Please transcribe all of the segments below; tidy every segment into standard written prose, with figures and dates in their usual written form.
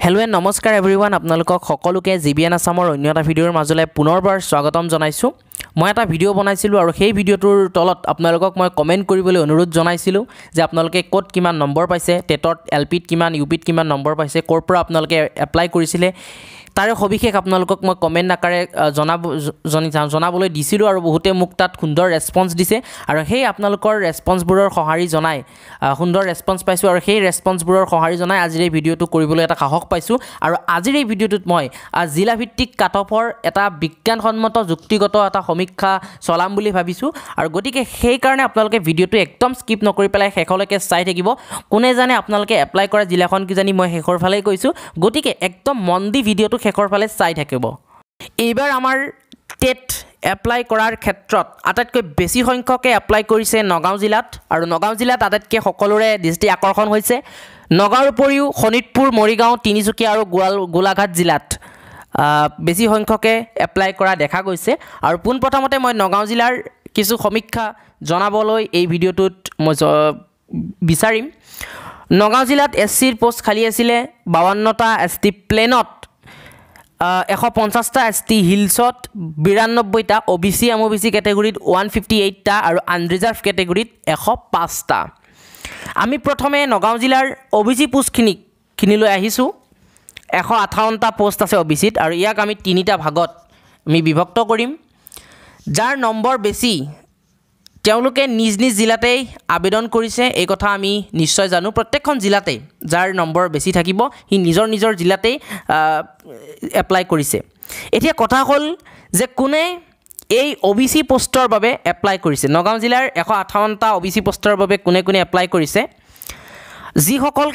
Hello and namaskar everyone আপোনালোকক সকলোকে GBN আসামৰ অন্য এটা ভিডিঅ'ৰ মাজলৈ পুনৰবাৰ স্বাগতম জনাইছো মই এটা ভিডিঅ' বনাইছিলো আৰু সেই ভিডিঅ'টোৰ তলত আপোনালোকক মই কমেন্ট কৰিবলৈ অনুৰোধ জনাইছিলো যে আপোনালোকে ক'ত কিমান নম্বৰ পাইছে টেটত এলপিত কিমান ইউপিত কিমান নম্বৰ পাইছে ক'ৰ পৰা আপোনালোকে এপ্লাই কৰিছিলে তাৰে সবিশেষ আপোনালোকক মই কমেন্ট আকাৰে জনাবলৈ দিছিলো আৰু বহুতে মোক তাত সুন্দৰ ৰেসপন্স দিছে আৰু সেই আপোনালোকৰ ৰেসপন্সবোৰৰ সহাৰি জনাই সুন্দৰ ৰেসপন্স পাইছো আৰু সেই ৰেসপন্সবোৰৰ সহাৰি জনাই আজিৰ এই ভিডিঅ'টো কৰিবলৈ এটা সাহস পাইছো আৰু আজিৰ এই ভিডিঅ'টোত মই জিলা ভিত্তিক কাটঅফৰ এটা বিজ্ঞানসন্মত যুক্তিগত এটা সমীক্ষা চলাম বুলি ভাবিছো আৰু গতিকে সেই কাৰণে আপোনালোকে ভিডিঅ'টো একদম স্কিপ নকৰি পেলাই শেষলৈকে চাই থাকিব কোনে জানে আপোনালোকে এপ্লাই কৰা জিলাখন কি জানি মই শেষৰ ফালে কৈছো গতিকে একদম মন দি ভিডিঅ'টো শেষৰ ফালে চাই থাকিব এইবাৰ আমাৰ টেট এপ্লাই কৰাৰ ক্ষেত্ৰত আটাইতকৈ বেছি সংখ্যকে এপ্লাই কৰিছে নগাঁও জিলাত আৰু নগাঁও জিলাত আটাইতকৈ সকলোৰে দৃষ্টি আকৰ্ষণ হৈছে নগাঁওৰ উপৰিও শোণিতপুৰ মৰিগাঁও তিনিচুকীয়া আৰু গোলাঘাট জিলাত বেছি সংখ্যকে এপ্লাই কৰা দেখা গৈছে আৰু পোনপ্ৰথমতে মই নগাঁও জিলাৰ কিছু সমীক্ষা জনাবলৈ এই ভিডিঅ'টোত মই বিচাৰিম নগাঁও জিলাত এছচিৰ পোষ্ট খালি আছিল 52টা এছটি প্লেনত 150টা এছটি হিলছত 92টা ওবিসি এমওবিসি ক্যাটেগৰীত 158টা আৰু আনৰিজাৰ্ভ ক্যাটেগৰীত 105টা আমি প্ৰথমে নগাঁও জিলাৰ ওবিসি পোষ্টখিনিলৈ আহিছো 158টা পোষ্ট আছে ওবিসিত আৰু ইয়াক আমি তিনিটা ভাগত আমি বিভক্ত কৰিম যাৰ নম্বৰ বেছি তেওঁলোকে নিজ নিজ জিলাতেই আবেদন কৰিছে এই কথা আমি নিশ্চয় জানো প্ৰত্যেকখন জিলাতে যাৰ নম্বৰ বেছি থাকিব হি নিজৰ নিজৰ জিলাতেই এপ্লাই কৰিছে এতিয়া কথা হ'ল যে কোনে এই ওবিসি পোষ্টৰ বাবে এপ্লাই কৰিছে নগাঁও জিলাৰ 158টা ওবিসি পোষ্টৰ বাবে কোনে কোনে এপ্লাই কৰিছে যি সকল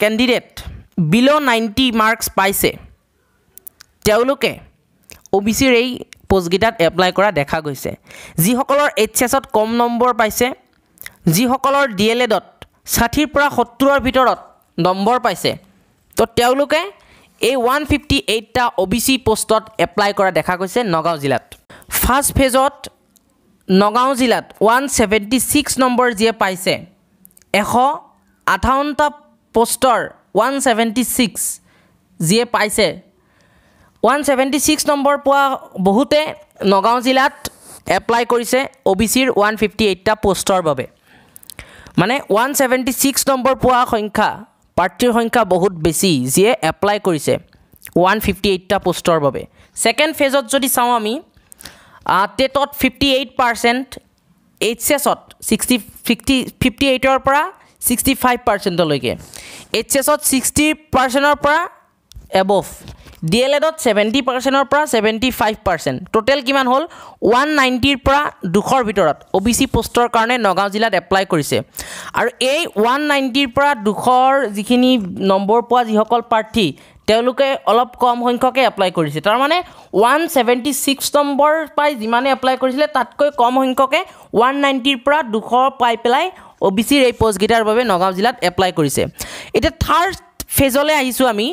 ক্যান্ডিডেট বিলো 90 মাৰ্কস পাইছে তেওঁলোকে ওবিসিৰ এই পোষ্টগিটাত এপ্লাই কৰা দেখা গৈছে যি সকলৰ এইচএছত কম নম্বৰ পাইছে যি সকলৰ ডিএলএডত 60 পৰা 70ৰ ভিতৰত নম্বৰ পাইছে তো তেওঁলোকে এই 158টা ওবিসি পোষ্টত এপ্লাই কৰা দেখা গৈছে নগাঁও জিলাত ফাৰ্স্ট ফেজত নগাঁও জিলাত 176 নম্বৰ যিয়ে পাইছে 158টা পোষ্টৰ 176 যিয়ে পাইছে 176 নম্বৰ পোৱা বহুতে নগাঁও জিলাত এপ্লাই কৰিছে ওবিসিৰ 158টা পোষ্টৰ বাবে মানে 176 নম্বৰ পোৱা সংখ্যা প্ৰাৰ্থীৰ সংখ্যা বহুত বেছি যিয়ে এপ্লাই কৰিছে 158টা পোষ্টৰ বাবে সেকেন্ড ফেজত যদি চাও আমি টেটত 58% এইচএছত 58ৰ পৰা 65% লৈকে এইচএছত 60%ৰ পৰা এবভ ডিএলএডত 70%ৰ পৰা 75% টোটাল কিমান হল 190ৰ পৰা 200ৰ ভিতৰত ওবিসি পোষ্টৰ কাৰণে নগাঁও জিলাত এপ্লাই কৰিছে আৰু এই 190ৰ পৰা 200ৰ যিখিনি নম্বৰ পোৱা যিসকল প্ৰাৰ্থী তেওঁলোকে অলপ কম সংখ্যকে এপ্লাই কৰিছে তাৰ মানে 176 নম্বৰ পাই যিমানে এপ্লাই কৰিছিলে তাতকৈ কম সংখ্যকে 190ৰ পৰা 200 পাই পেলাই ওবিসিৰ এই পোষ্টগিটাৰ বাবে নগাঁও জিলাত এপ্লাই কৰিছে এটা থাৰ্ড ফেজলৈ আহিছো আমি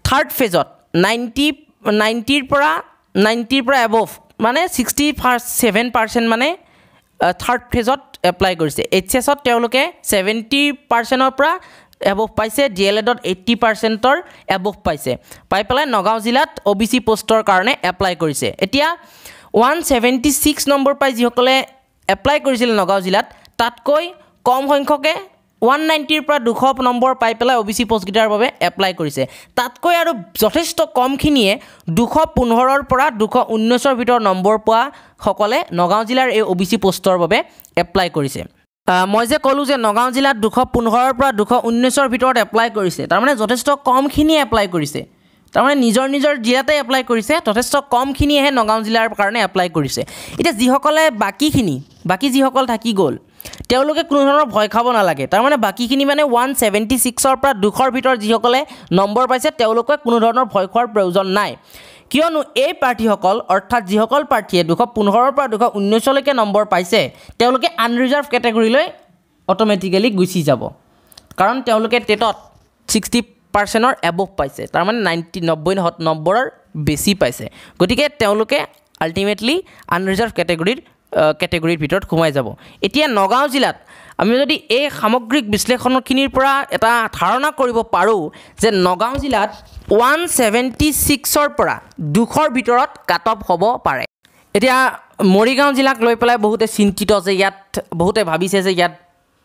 থাৰ্ড ফেজত 90ৰ পৰা এবভ মানে 67% মানে থাৰ্ড ফেজত এপ্লাই কৰিছে এইচএছত তেওঁলোকে 70%ৰ পৰা এবভ পাইছে ডিএলএডত 80%ৰ এবভ পাইছে পাই পেলাই নগাঁও জিলাত ওবিসি পোষ্টৰ কাৰণে এপ্লাই কৰিছে এতিয়া 176 নম্বৰ পাই যিসকলে এপ্লাই কৰিছিল নগাঁও জিলাত তাতকৈ কম সংখ্যকে 190ৰ পৰা 200 নম্বৰ পাই পেলাই ওবিসি পোষ্টগিটাৰ বাবে এপ্লাই কৰিছে তাতকৈ আৰু যথেষ্ট কমখিনিয়ে 215ৰ পৰা 219ৰ ভিতৰ নম্বৰ পোৱা সকলে নগাঁও জিলাৰ এই ওবিসি পোষ্টৰ বাবে এপ্লাই কৰিছে মই যে কলো যে নগাঁও জিলাত 215ৰ পৰা 219ৰ ভিতৰত এপ্লাই কৰিছে তাৰ মানে যথেষ্ট কমখিনি এপ্লাই কৰিছে তাৰ মানে নিজৰ জিলাতে এপ্লাই কৰিছে যথেষ্ট কমখিনিহে নগাঁও জিলাৰ কাৰণে এপ্লাই কৰিছে এতিয়া যিসকলে বাকি যিসকল থাকি গ'ল তেওঁলোকে কোনো ধৰণৰ ভয় খাব নালাগে তাৰ মানে বাকিখিনি মানে 176ৰ পৰা 200ৰ ভিতৰত যিসকলে নম্বৰ পাইছে তেওঁলোকে কোনো ধৰণৰ ভয় খোৱাৰ প্ৰয়োজন নাই কিয়নো এই প্ৰাৰ্থীসকল অৰ্থাৎ যিসকল প্ৰাৰ্থীয়ে 215ৰ পৰা 219 লৈকে নম্বৰ পাইছে তেওঁলোকে আনৰিজাৰ্ভ ক্যাটেগৰীলৈ অটোমেটিক্যালি গুচি যাব কাৰণ তেওঁলোকে টেটত 60%ৰ এবভ পাইছে তাৰ মানে 90ৰ বেছি পাইছে গতিকে তেওঁলোকে আলটিমেটলি আনৰিজাৰ্ভ ক্যাটেগৰীত কেটেগৰীৰ ভিতৰত সোমাই যাব এতিয়া নগাঁও জিলাত আমি যদি এই সামগ্ৰিক বিশ্লেষণখিনিৰ পৰা এটা ধাৰণা কৰিব পাৰোঁ যে নগাঁও জিলাত 176ৰ পৰা 200ৰ ভিতৰত কাট অফ হ'ব পাৰে এতিয়া মৰিগাঁও জিলাক লৈ পেলাই বহুতে চিন্তিত যে ইয়াত বহুতে ভাবিছে যে ইয়াত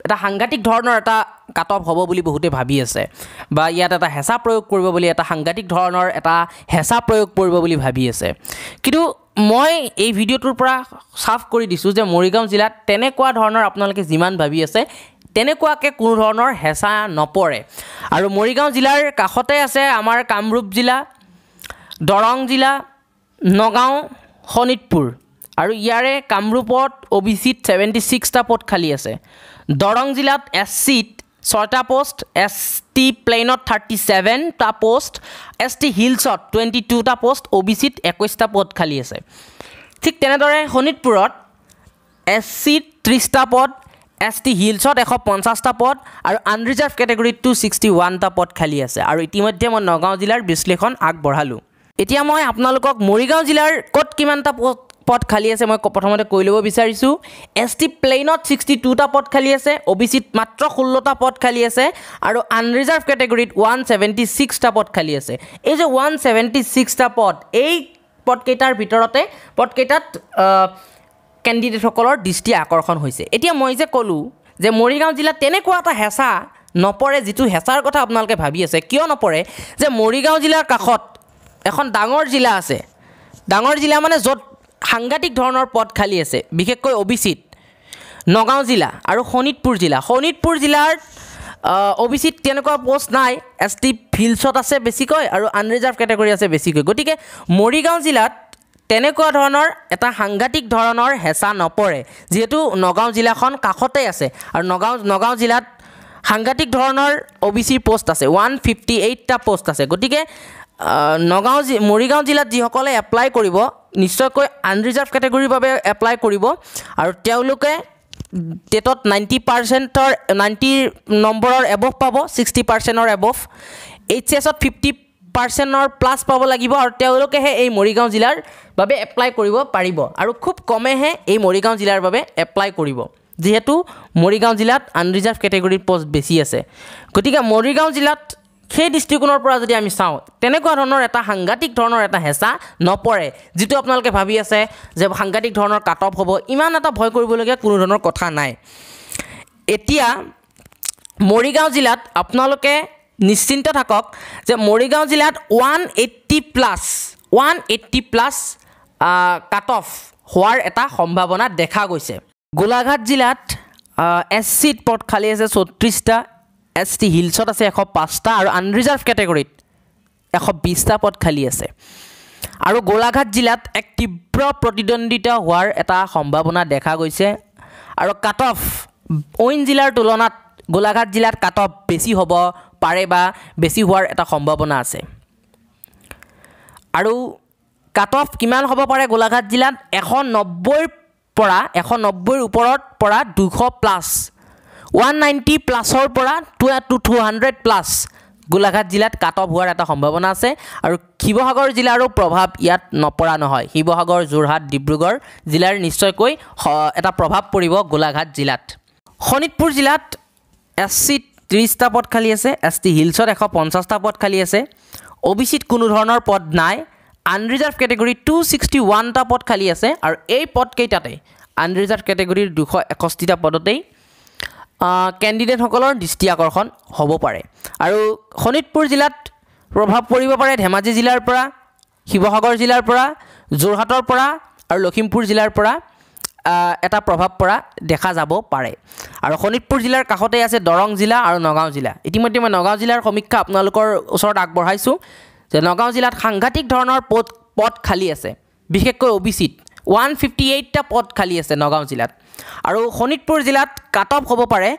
এটা সাংঘাতিক ধৰণৰ এটা কাট অফ হ'ব বুলি বহুতে ভাবি আছে বা ইয়াত এটা হেঁচা প্ৰয়োগ কৰিব বুলি এটা সাংঘাতিক ধৰণৰ এটা হেঁচা প্ৰয়োগ কৰিব বুলি ভাবি আছে কিন্তু মই এই ভিডিঅ'টোৰ পৰা সাফ কৰি দিছোঁ যে মৰিগাঁও জিলাত তেনেকুৱা ধৰণৰ আপোনালোকে যিমান ভাবি আছে তেনেকুৱাকৈ কোনো ধৰণৰ হেঁচা নপৰে আৰু মৰিগাঁও জিলাৰ কাষতে আছে আমাৰ কামৰূপ জিলা দৰং জিলা নগাঁও শোণিতপুৰ আৰু ইয়াৰে কামৰূপত OBCত 76টা পদ খালী আছে দৰং জিলাত SCত 6টা পোষ্ট ST প্লেনত 37টা পোষ্ট ST হিলছত 22টা পোষ্ট OBCত 21টা পদ খালী আছে ঠিক তেনেদৰে শোণিতপুৰত SCত 30টা পদ ST হিলছত 150টা পদ আৰু আনৰিজাৰ্ভ কেটেগৰীত 261টা পদ খালী আছে আৰু ইতিমধ্যে মই নগাঁও জিলাৰ বিশ্লেষণ আগবঢ়ালোঁ এতিয়া মই আপোনালোকক মৰিগাঁও জিলাৰ ক'ত কিমানটা পদ খালী আছে মই প্ৰথমতে কৈ ল'ব বিচাৰিছোঁ ST প্লেনত 62টা পদ খালী আছে OBCত মাত্ৰ 16টা পদ খালী আছে আৰু আনৰিজাৰ্ভ কেটেগৰীত 176টা পদ খালী আছে এই যে 176টা পদ এই পদকেইটাৰ ভিতৰতে পদকেইটাত কেণ্ডিডেটসকলৰ দৃষ্টি আকৰ্ষণ হৈছে এতিয়া মই যে ক'লোঁ যে মৰিগাঁও জিলাত তেনেকুৱা এটা হেঁচা নপৰে যিটো হেঁচাৰ কথা আপোনালোকে ভাবি আছে কিয় নপৰে যে মৰিগাঁও জিলাৰ কাষত এখন ডাঙৰ জিলা আছে ডাঙৰ জিলা মানে য'ত সাংঘাতিক ধৰণৰ পদ খালী আছে বিশেষকৈ OBCত নগাঁও জিলা আৰু শোণিতপুৰ জিলাৰ OBCত তেনেকুৱা পোষ্ট নাই ST হিলছত আছে বেছিকৈ আৰু আনৰিজাৰ্ভ কেটেগৰী আছে বেছিকৈ গতিকে মৰিগাঁও জিলাত তেনেকুৱা ধৰণৰ এটা সাংঘাতিক ধৰণৰ হেঁচা নপৰে যিহেতু নগাঁও জিলাখন কাষতে আছে আৰু নগাঁও জিলাত সাংঘাতিক ধৰণৰ OBCৰ পোষ্ট আছে 158টা পোষ্ট আছে গতিকে মৰিগাঁও জিলাত যিসকলে এপ্লাই কৰিব নিশ্চয়কৈ আনৰিজাৰ্ভ কেটেগৰীৰ বাবে এপ্লাই কৰিব আৰু তেওঁলোকে টেটত 90 নম্বৰৰ এবভ পাব 60%ৰ এবভ HSত 50%ৰ প্লাছ পাব লাগিব আৰু তেওঁলোকেহে এই মৰিগাঁও জিলাৰ বাবে এপ্লাই কৰিব পাৰিব আৰু খুব কমেহে এই মৰিগাঁও জিলাৰ বাবে এপ্লাই কৰিব যিহেতু মৰিগাঁও জিলাত আনৰিজাৰ্ভ কেটেগৰীৰ পোষ্ট বেছি আছে গতিকে মৰিগাঁও জিলাত সেই দৃষ্টিকোণৰ পৰা যদি আমি চাওঁ তেনেকুৱা ধৰণৰ এটা সাংঘাতিক ধৰণৰ এটা হেঁচা নপৰে যিটো আপোনালোকে ভাবি আছে যে সাংঘাতিক ধৰণৰ কাট অফ হ'ব ইমান এটা ভয় কৰিবলগীয়া কোনো ধৰণৰ কথা নাই এতিয়া মৰিগাঁও জিলাত আপোনালোকে নিশ্চিন্ত থাকক যে মৰিগাঁও জিলাত 180 প্লাছ কাট অফ হোৱাৰ এটা সম্ভাৱনা দেখা গৈছে গোলাঘাট জিলাত SCত পদ খালী আছে 34টা ST হিলছত আছে 105টা আৰু আনৰিজাৰ্ভ কেটেগৰীত 120টা পদ খালী আছে আৰু গোলাঘাট জিলাত এক তীব্ৰ প্ৰতিদ্বন্দ্বিতা হোৱাৰ এটা সম্ভাৱনা দেখা গৈছে আৰু কাট অফ অইন জিলাৰ তুলনাত গোলাঘাট জিলাত কাট অফ বেছি হ'ব পাৰে বা বেছি হোৱাৰ এটা সম্ভাৱনা আছে আৰু কাট অফ কিমান হ'ব পাৰে গোলাঘাট জিলাত 190ৰ ওপৰত পৰা 200 প্লাছ 190 প্লাছৰ পৰা 200 প্লাছ গোলাঘাট জিলাত কাট অফ হোৱাৰ এটা সম্ভাৱনা আছে আৰু শিৱসাগৰ জিলাৰো প্ৰভাৱ ইয়াত নপৰা নহয় শিৱসাগৰ যোৰহাট ডিব্ৰুগড় জিলাৰ নিশ্চয়কৈ এটা প্ৰভাৱ পৰিব গোলাঘাট জিলাত শোণিতপুৰ জিলাত SCত 30টা পদ খালী আছে ST হিলছত 150টা পদ খালী আছে OBCত কোনো ধৰণৰ পদ নাই আনৰিজাৰ্ভ কেটেগৰীত 261টা পদ খালী আছে আৰু এই পদকেইটাতে আনৰিজাৰ্ভ কেটেগৰীৰ 261টা পদতেই কেণ্ডিডেটসকলৰ দৃষ্টি আকৰ্ষণ হ'ব পাৰে আৰু শোণিতপুৰ জিলাত প্ৰভাৱ পৰিব পাৰে ধেমাজি জিলাৰ পৰা শিৱসাগৰ জিলাৰ পৰা যোৰহাটৰ পৰা আৰু লখিমপুৰ জিলাৰ পৰা এটা প্ৰভাৱ পৰা দেখা যাব পাৰে আৰু শোণিতপুৰ জিলাৰ কাষতে আছে দৰং জিলা আৰু নগাঁও জিলা ইতিমধ্যে মই নগাঁও জিলাৰ সমীক্ষা আপোনালোকৰ ওচৰত আগবঢ়াইছোঁ যে নগাঁও জিলাত সাংঘাতিক ধৰণৰ পদ খালী আছে বিশেষকৈ OBCত 158টা পদ খালী আছে নগাঁও জিলাত আৰু শোণিতপুৰ জিলাত কাট অফ হ'ব পাৰে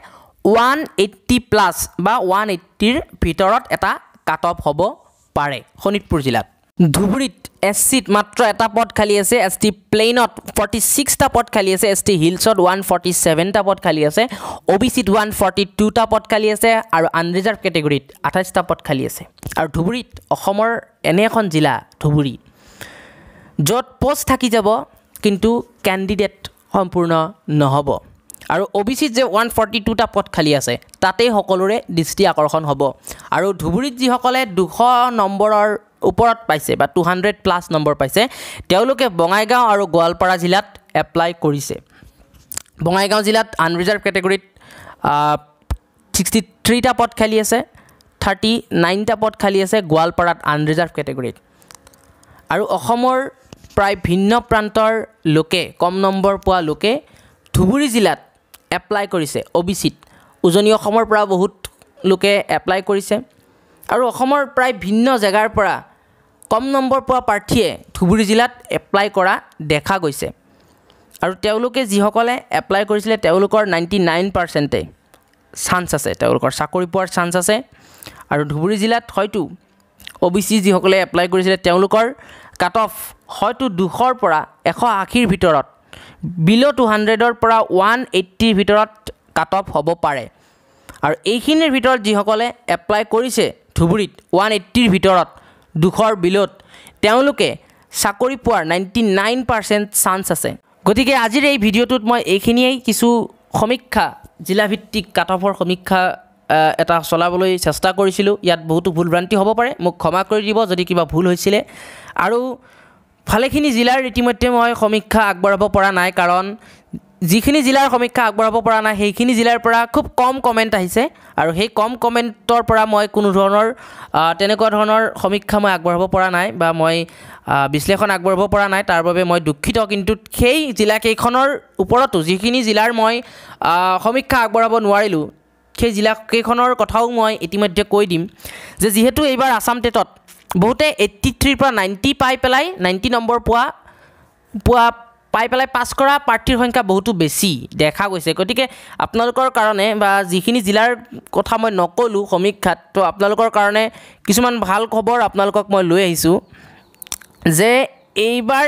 180 প্লাছ বা 180ৰ ভিতৰত এটা কাট অফ হ'ব পাৰে শোণিতপুৰ জিলাত ধুবুৰীত SCত মাত্ৰ এটা পদ খালী আছে ST প্লেনত 46টা পদ খালী আছে ST হিলছত 147টা পদ খালী আছে OBCত 142টা পদ খালী আছে আৰু আনৰিজাৰ্ভ কেটেগৰীত 28টা পদ খালী আছে আৰু ধুবুৰীত অসমৰ এনে এখন জিলা ধুবুৰী য'ত পোষ্ট থাকি যাব কিন্তু কেণ্ডিডেট সম্পূৰ্ণ নহ'ব আৰু OBC যে 142টা পদ খালী আছে তাতেই সকলোৰে দৃষ্টি আকৰ্ষণ হ'ব আৰু ধুবুৰীত যিসকলে 200 নম্বৰৰ ওপৰত পাইছে বা 200+ নম্বৰ পাইছে তেওঁলোকে বঙাইগাঁও আৰু গোৱালপাৰা জিলাত এপ্লাই কৰিছে বঙাইগাঁও জিলাত আনৰিজাৰ্ভ কেটেগৰীত 63টা পদ খালী আছে 39টা পদ খালী আছে গোৱালপাৰাত আনৰিজাৰ্ভ কেটেগৰীত আৰু অসমৰ প্ৰায় ভিন্ন প্ৰান্তৰ লোকে কম নম্বৰ পোৱা লোকে ধুবুৰী জিলাত এপ্লাই কৰিছে OBCত উজনি অসমৰ পৰা বহুত লোকে এপ্লাই কৰিছে আৰু অসমৰ প্ৰায় ভিন্ন জেগাৰ পৰা কম নম্বৰ পোৱা প্ৰাৰ্থীয়ে ধুবুৰী জিলাত এপ্লাই কৰা দেখা গৈছে আৰু তেওঁলোকে যিসকলে এপ্লাই কৰিছিলে তেওঁলোকৰ 99% চান্স আছে তেওঁলোকৰ চাকৰি পোৱাৰ চান্স আছে আৰু ধুবুৰী জিলাত হয়তো OBC যিসকলে এপ্লাই কৰিছিলে তেওঁলোকৰ কাট অফ হয়তো 200ৰ পৰা 180ৰ ভিতৰত বিলো 200ৰ পৰা 180ৰ ভিতৰত কাট অফ হ'ব পাৰে আৰু এইখিনিৰ ভিতৰত যিসকলে এপ্লাই কৰিছে ধুবুৰীত 180ৰ ভিতৰত 200ৰ বিলোত তেওঁলোকে চাকৰি পোৱাৰ 99% চান্স আছে গতিকে আজিৰ এই ভিডিঅ'টোত মই এইখিনিয়েই কিছু সমীক্ষা জিলাভিত্তিক কাট অফৰ সমীক্ষা এটা চলাবলৈ চেষ্টা কৰিছিলোঁ ইয়াত বহুতো ভুল ভ্ৰান্তি হ'ব পাৰে মোক ক্ষমা কৰি দিব যদি কিবা ভুল হৈছিলে আৰু ভালেখিনি জিলাৰ ইতিমধ্যে মই সমীক্ষা আগবঢ়াব পৰা নাই কাৰণ যিখিনি জিলাৰ সমীক্ষা আগবঢ়াব পৰা নাই সেইখিনি জিলাৰ পৰা খুব কম কমেণ্ট আহিছে আৰু সেই কম কমেণ্টৰ পৰা মই কোনো ধৰণৰ তেনেকুৱা ধৰণৰ সমীক্ষা মই আগবঢ়াব পৰা নাই বা মই বিশ্লেষণ আগবঢ়াব পৰা নাই তাৰ বাবে মই দুখিত কিন্তু সেই জিলাকেইখনৰ ওপৰতো যিখিনি জিলাৰ মই সমীক্ষা আগবঢ়াব নোৱাৰিলোঁ সেই জিলাকেইখনৰ কথাও মই ইতিমধ্যে কৈ দিম যে যিহেতু এইবাৰ আসাম টেটত বহুতে 83 পৰা 90 পাই পেলাই 90 নম্বৰ পাই পেলাই পাছ কৰা প্ৰাৰ্থীৰ সংখ্যা বহুতো বেছি দেখা গৈছে গতিকে আপোনালোকৰ কাৰণে বা যিখিনি জিলাৰ কথা মই নকলোঁ সমীক্ষাত তো আপোনালোকৰ কাৰণে কিছুমান ভাল খবৰ আপোনালোকক মই লৈ আহিছোঁ যে এইবাৰ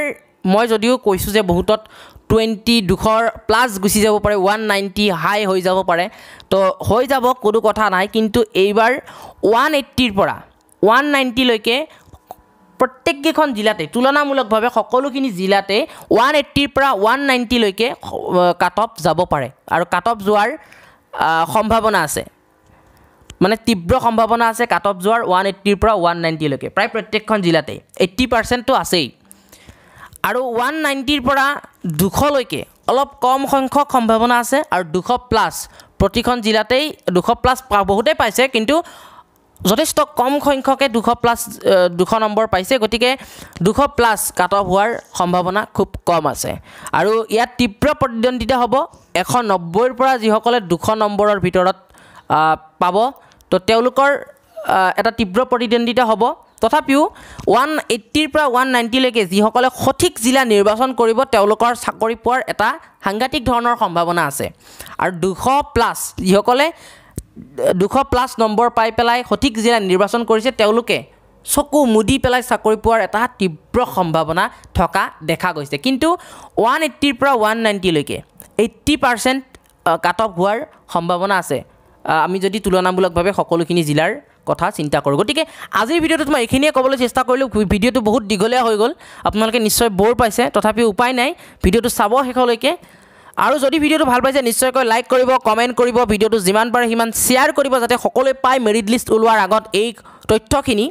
মই যদিও কৈছোঁ যে বহুতত 200+ গুচি যাব পাৰে 190 হাই হৈ যাব পাৰে তো হৈ যাব কোনো কথা নাই কিন্তু এইবাৰ 180ৰ পৰা 190 লৈকে প্ৰত্যেকখন জিলাতে তুলনামূলকভাৱে সকলোখিনি জিলাতে 180ৰ পৰা 190 লৈকে কাট অফ যাব পাৰে আৰু কাট অফ যোৱাৰ সম্ভাৱনা আছে মানে তীব্ৰ সম্ভাৱনা আছে কাট অফ যোৱাৰ 180ৰ পৰা 190 লৈকে প্ৰায় প্ৰত্যেকখন জিলাতে 80% তো আছেই আৰু 190ৰ পৰা 200 লৈকে অলপ কম সংখ্যক সম্ভাৱনা আছে আৰু 200+ প্ৰতিখন জিলাতেই 200+ বহুতে পাইছে কিন্তু যথেষ্ট কম সংখ্যকে 200+ নম্বৰ পাইছে গতিকে 200+ কাট অফ হোৱাৰ সম্ভাৱনা খুব কম আছে আৰু ইয়াত তীব্ৰ প্ৰতিদ্বন্দ্বিতা হ'ব 190ৰ পৰা যিসকলে 200 নম্বৰৰ ভিতৰত পাব তো তেওঁলোকৰ এটা তীব্ৰ প্ৰতিদ্বন্দ্বিতা হ'ব তথাপিও 180ৰ পৰা 190 লৈকে যিসকলে সঠিক জিলা নিৰ্বাচন কৰিব তেওঁলোকৰ চাকৰি পোৱাৰ এটা সাংঘাতিক ধৰণৰ সম্ভাৱনা আছে আৰু 200+ যিসকলে 200+ নম্বৰ পাই পেলাই সঠিক জিলা নিৰ্বাচন কৰিছে তেওঁলোকে চকু মুদি পেলাই চাকৰি পোৱাৰ এটা তীব্ৰ সম্ভাৱনা থকা দেখা গৈছে কিন্তু 180ৰ পৰা 190 লৈকে 80% কাট অফ হোৱাৰ সম্ভাৱনা আছে আমি যদি তুলনামূলকভাৱে সকলোখিনি জিলাৰ কথা চিন্তা কৰোঁ গতিকে আজিৰ ভিডিঅ'টোত মই এইখিনিয়ে ক'বলৈ চেষ্টা কৰিলোঁ ভিডিঅ'টো বহুত দীঘলীয়া হৈ গ'ল আপোনালোকে নিশ্চয় বৰ পাইছে তথাপিও উপায় নাই ভিডিঅ'টো চাব শেষলৈকে আৰু যদি ভিডিঅ'টো ভাল পাইছে নিশ্চয়কৈ লাইক কৰিব কমেণ্ট কৰিব ভিডিঅ'টো যিমান পাৰে সিমান শ্বেয়াৰ কৰিব যাতে সকলোৱে পায় মেৰিট লিষ্ট ওলোৱাৰ আগত এই তথ্যখিনি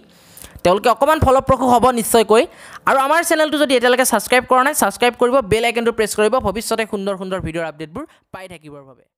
তেওঁলোকে অকণমান ফলপ্ৰসূ হ'ব নিশ্চয়কৈ আৰু আমাৰ চেনেলটো যদি এতিয়ালৈকে ছাবস্ক্ৰাইব কৰা নাই ছাবস্ক্ৰাইব কৰিব বেল আইকনটো প্ৰেছ কৰিব ভৱিষ্যতে সুন্দৰ সুন্দৰ ভিডিঅ'ৰ আপডেটবোৰ পাই থাকিবৰ বাবে